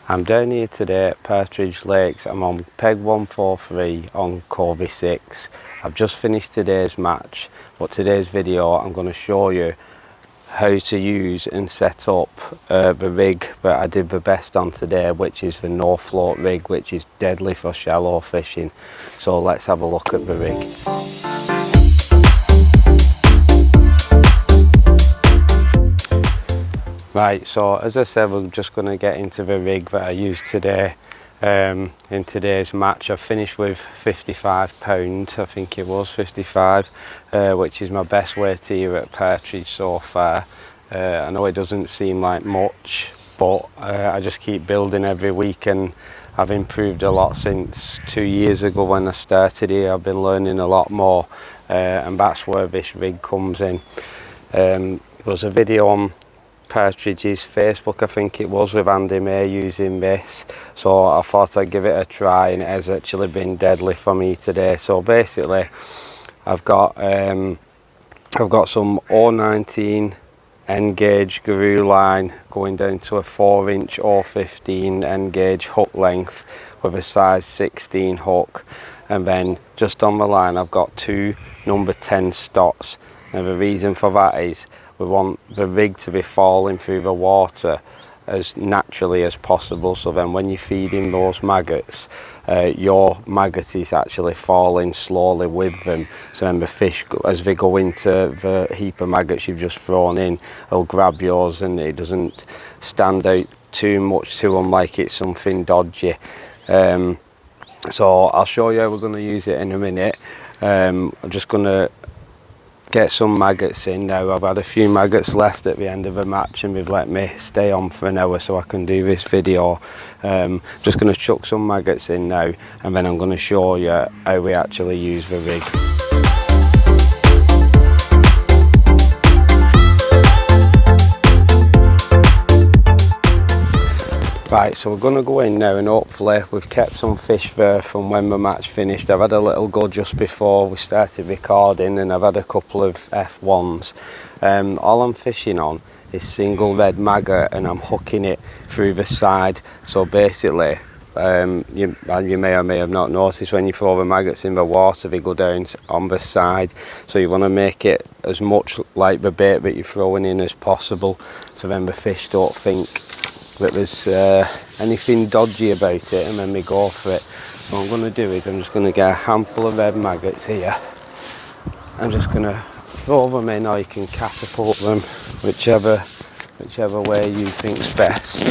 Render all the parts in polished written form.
I'm down here today at Partridge Lakes. I'm on peg 143 on Covey 6. I've just finished today's match, but today's video I'm going to show you how to use and set up the rig that I did the best on today, which is the no float rig, which is deadly for shallow fishing. So let's have a look at the rig. Right, so as I said, we're just going to get into the rig that I used today. In today's match I finished with 55 pounds, I think it was 55, which is my best weight here at Partridge so far. I know it doesn't seem like much, but I just keep building every week, and I've improved a lot since 2 years ago when I started here. I've been learning a lot more, and that's where this rig comes in. There was a video on Partridge's Facebook, I think it was, with N.A.K using this, so I thought I'd give it a try, and it has actually been deadly for me today. So basically I've got some 019 N.K guru line going down to a 4-inch 015 N.K hook length with a size 16 hook, and then just on the line I've got two number 10 stots. Now the reason for that is we want the rig to be falling through the water as naturally as possible, so then when you're feeding those maggots, your maggot is actually falling slowly with them, so then the fish, as they go into the heap of maggots you've just thrown in, they'll grab yours and it doesn't stand out too much to them like it's something dodgy. So I'll show you how we're going to use it in a minute. I'm just going to get some maggots in now. I've had a few maggots left at the end of the match and they've let me stay on for an hour so I can do this video. Just going to chuck some maggots in now, and then I'm going to show you how we actually use the rig. Right, so we're going to go in now, and hopefully we've kept some fish there from when the match finished. I've had a little go just before we started recording, and I've had a couple of F1s. All I'm fishing on is single red maggot, and I'm hooking it through the side. So basically, you may or may have not noticed, when you throw the maggots in the water they go down on the side, so you want to make it as much like the bait that you're throwing in as possible, so then the fish don't think that there's anything dodgy about it, and then we go for it. So what I'm going to do is I'm just going to get a handful of red maggots here. I'm just going to throw them in, or you can catapult them, whichever way you think's best.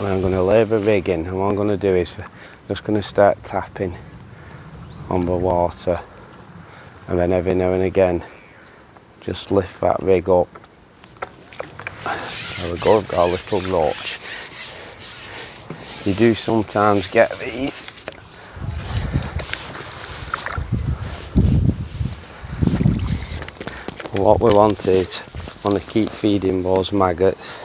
And I'm going to lay the rig in, and what I'm going to do is I'm just going to start tapping on the water, and then every now and again just lift that rig up. There we go, I've got a little roach. You do sometimes get these. What we want is, want to keep feeding those maggots,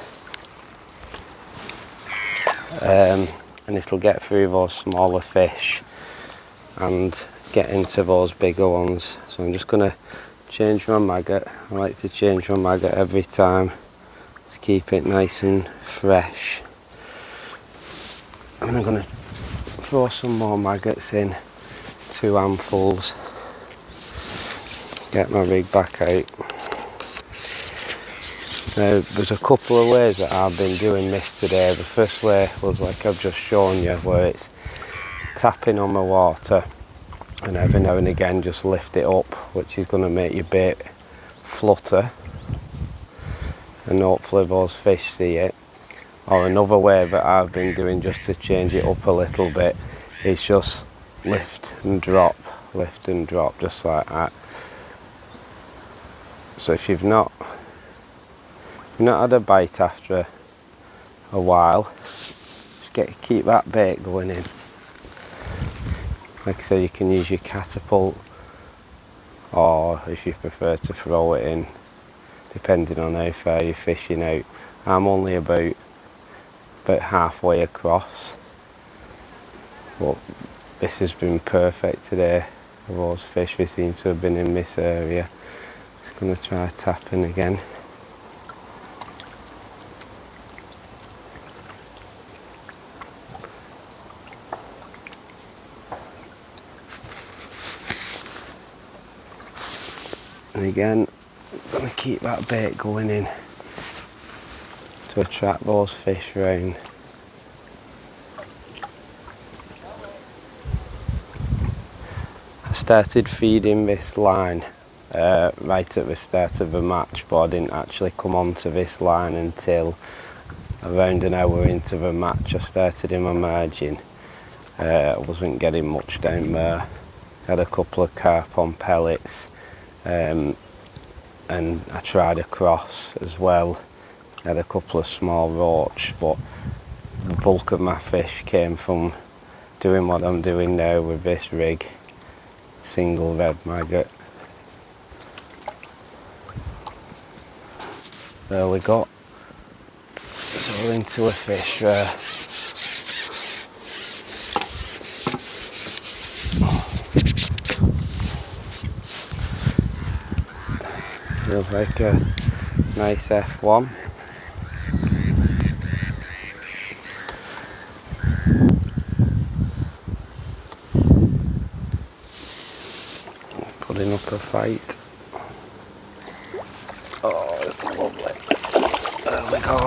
and it'll get through those smaller fish and get into those bigger ones. So I'm just going to change my maggot. I like to change my maggot every time to keep it nice and fresh. And I'm going to throw some more maggots in, 2 handfuls, get my rig back out. Now there's a couple of ways that I've been doing this today. The first way was like I've just shown you, where it's tapping on the water and every now and again just lift it up, which is going to make your bait flutter, and hopefully those fish see it. Or another way that I've been doing, just to change it up a little bit, is just lift and drop, just like that. So if you've not had a bite after a while, just keep that bait going in. Like I said, you can use your catapult, or if you prefer to throw it in, depending on how far you're fishing out. I'm only about halfway across, but this has been perfect today. Those fish, we seem to have been in this area. Just going to try tapping again. And again, I'm going to keep that bait going in to attract those fish round. I started feeding this line right at the start of the match, but I didn't actually come onto this line until around an hour into the match. I started in my margin. I wasn't getting much down there. Had a couple of carp on pellets, and I tried across as well. Had a couple of small roach, but the bulk of my fish came from doing what I'm doing now with this rig, single red maggot. There we go. So into a fish there. Feels like a nice F1. Putting up a fight. Oh, it's lovely. There we go.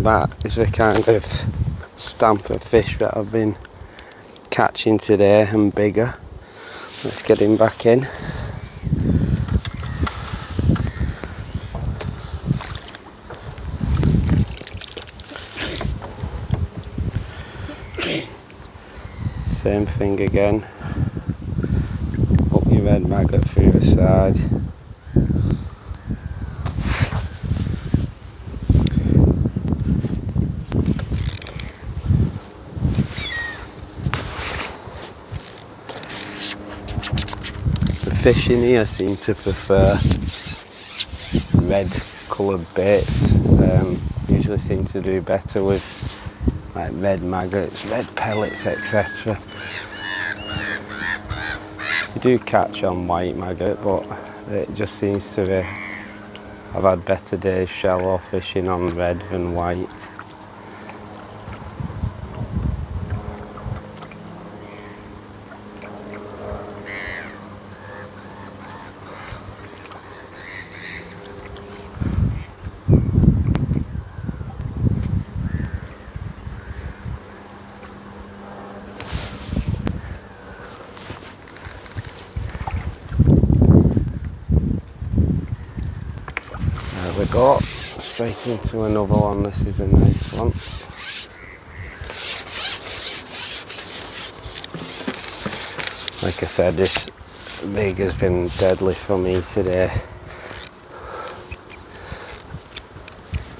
That is the kind of stamp of fish that I've been catching today, and bigger. Let's get him back in. Same thing again. Hook your red maggot through the side. The fish in here seem to prefer red coloured baits. Usually seem to do better with like red maggots, red pellets, etc. You do catch on white maggot, but it just seems to be, I've had better days shallow fishing on red than white. There we go, straight into another one. This is a nice one. Like I said, this rig has been deadly for me today.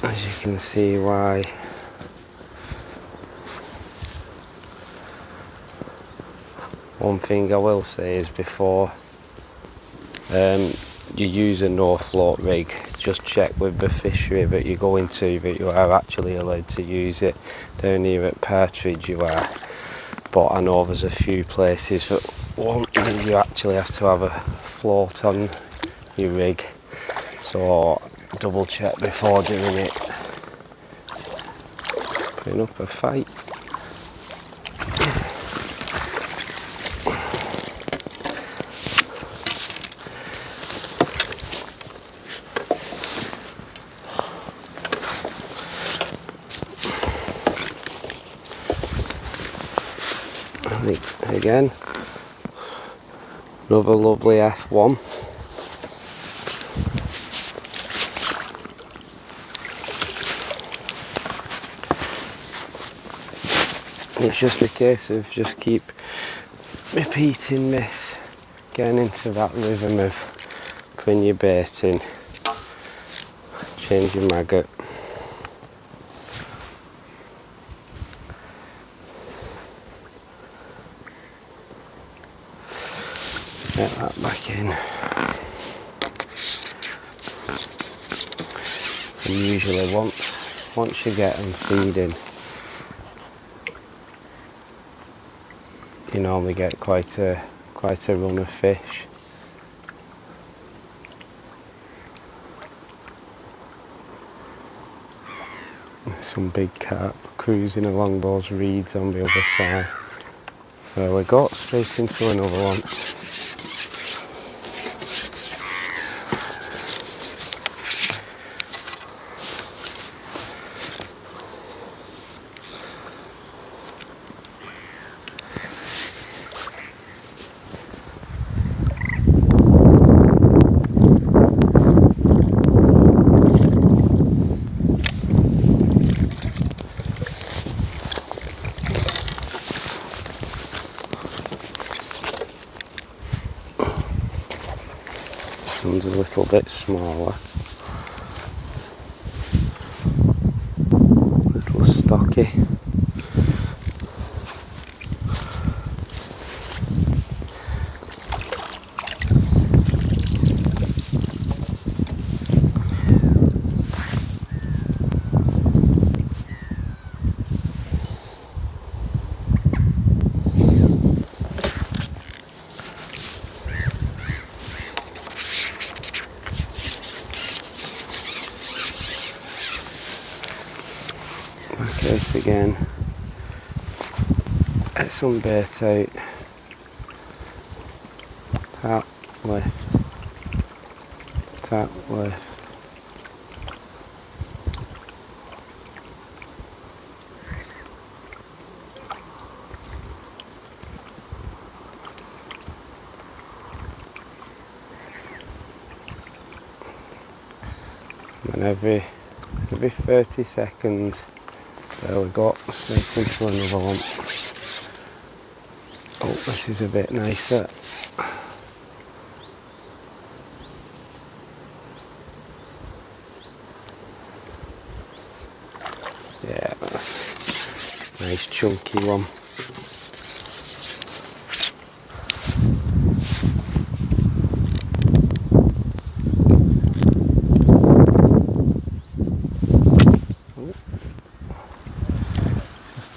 As you can see why. One thing I will say is before you use a no float rig, just check with the fishery that you go into that you are actually allowed to use it. Down here at Partridge you are, but I know there's a few places that won't. You actually have to have a float on your rig, so double check before doing it. Putting up a fight. Again, another lovely F1. It's just a case of just keep repeating this, getting into that rhythm of putting your bait in, changing maggot. Get that back in. And usually once you get them feeding, you normally get quite a quite a run of fish. Some big carp cruising along those reeds on the other side. There we go, straight into another one. One's a little bit smaller, little stocky. Case again, get some bait out, tap, lift, tap, lift. And every 30 seconds, there we go, straight into another one. Oh, this is a bit nicer. Yeah, nice chunky one.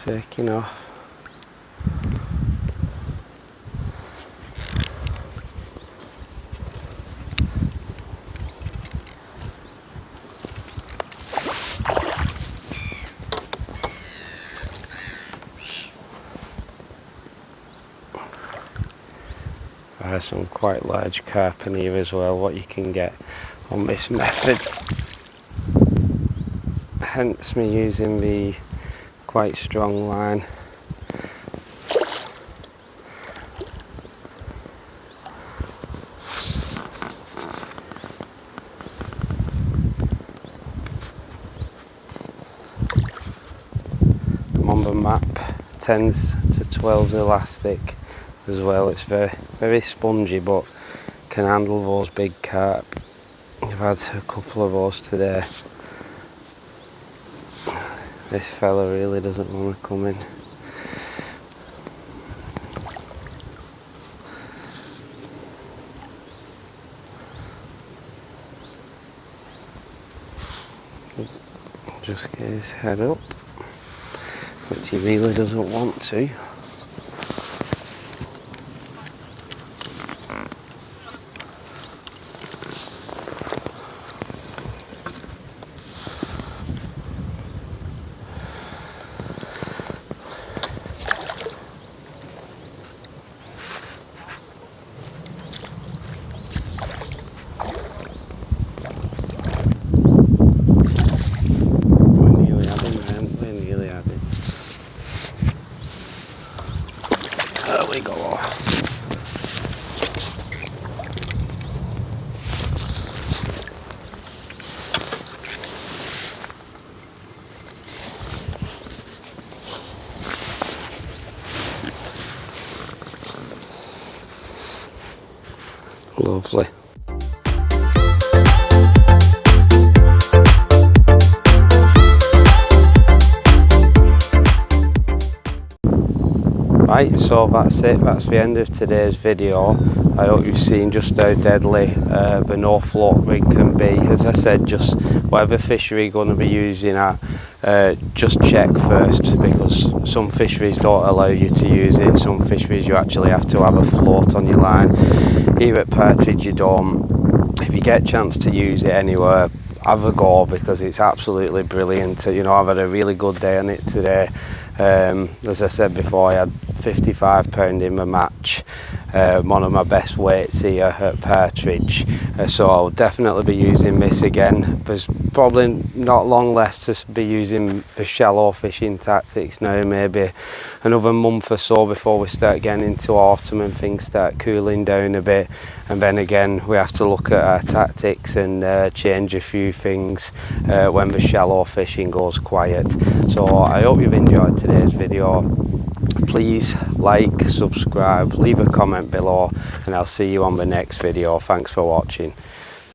Taking off. There are some quite large carp in here as well, what you can get on this method. Hence me using the quite strong line. I'm on the map, 10s to 12s elastic as well. It's very spongy, but can handle those big carp. I've had a couple of those today. This fella really doesn't want to come in. Just get his head up, which he really doesn't want to. There we go. Lovely. Right, so that's it, that's the end of today's video. I hope you've seen just how deadly the no float rig can be. As I said, just whatever fishery you're going to be using at, just check first, because some fisheries don't allow you to use it. Some fisheries you actually have to have a float on your line. Here at Partridge you don't. If you get a chance to use it anywhere, have a go, because it's absolutely brilliant. You know, I've had a really good day on it today. As I said before, I had 55 pound in my match, one of my best weights here at Partridge, so I'll definitely be using this again. There's probably not long left to be using the shallow fishing tactics now, maybe another month or so before we start getting into autumn and things start cooling down a bit, and then again we have to look at our tactics and change a few things when the shallow fishing goes quiet. So I hope you've enjoyed today's video. Please like, subscribe, leave a comment below, and I'll see you on the next video. Thanks for watching.